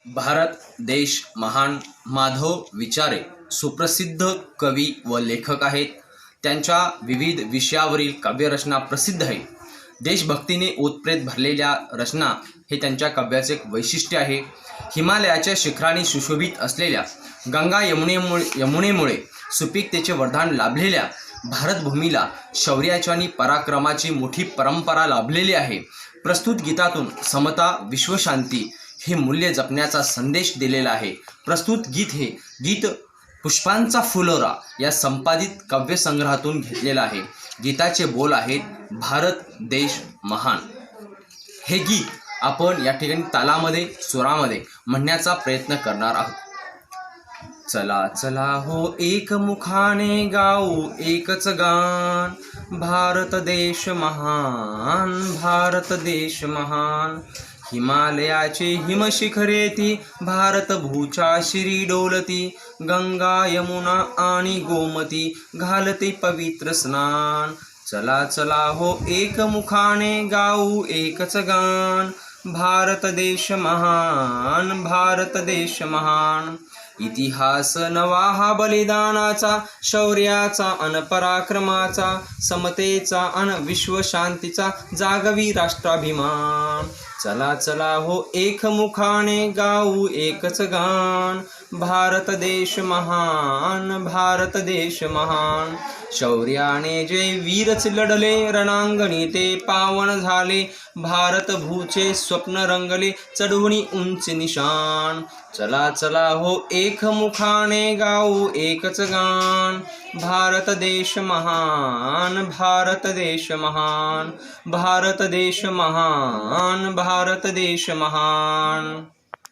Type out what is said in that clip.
भारत देश महान माधव विचारे सुप्रसिद्ध कवी व लेखक आहेत. त्यांच्या विविध विषयावरील काव्यरचना प्रसिद्ध आहेत. देशभक्तीने ओतप्रेत भरलेल्या रचना हे त्यांच्या काव्याचे एक वैशिष्ट्य आहे. हिमालयाच्या शिखरांनी सुशोभित असलेल्या गंगा यमुनेमुळे सुपीकतेचे वरदान लाभलेल्या भारतभूमीला शौर्याची आणि पराक्रमाची मोठी परंपरा लाभलेली आहे. प्रस्तुत गीतातून समता, विश्वशांती हे मूल्य जपण्याचा संदेश दिलेला आहे. प्रस्तुत गीत हे गीत पुष्पांचा फुलोरा या संपादित काव्यसंग्रहातून घेतलेलं आहे. गीताचे बोल आहेत, भारत देश महान. हे गीत आपण या ठिकाणी तालामध्ये सुरामध्ये म्हणण्याचा प्रयत्न करणार आहोत. चला चला हो एकमुखाने गाऊ एकच गान, भारत देश महान, भारत देश महान. हिमालयाचे हिमशिखरे ती भारत भूच्या शिरी डोलती, गंगा यमुना आणि गोमती घालते पवित्र स्नान. चला चला हो एकमुखाने गाऊ एकच गान, भारत देश महान, भारत देश महान. इतिहास नवा हा बलिदानाचा, शौर्याचा अन पराक्रमाचा, समतेचा अन विश्वशांतीचा जागवी राष्ट्राभिमान. चला चला हो एकमुखाने गाऊ एकच गान, भारत देश महान, भारत देश महान. शौर्याने जे वीरच लढले, रणांगणी ते पावन झाले, भारत भूचे स्वप्न रंगले, चढवणी उंच निशान. चला चला हो एकमुखाने गाऊ एकच गान, भारत देश महान, भारत देश महान, भारत देश महान, भारत देश महान.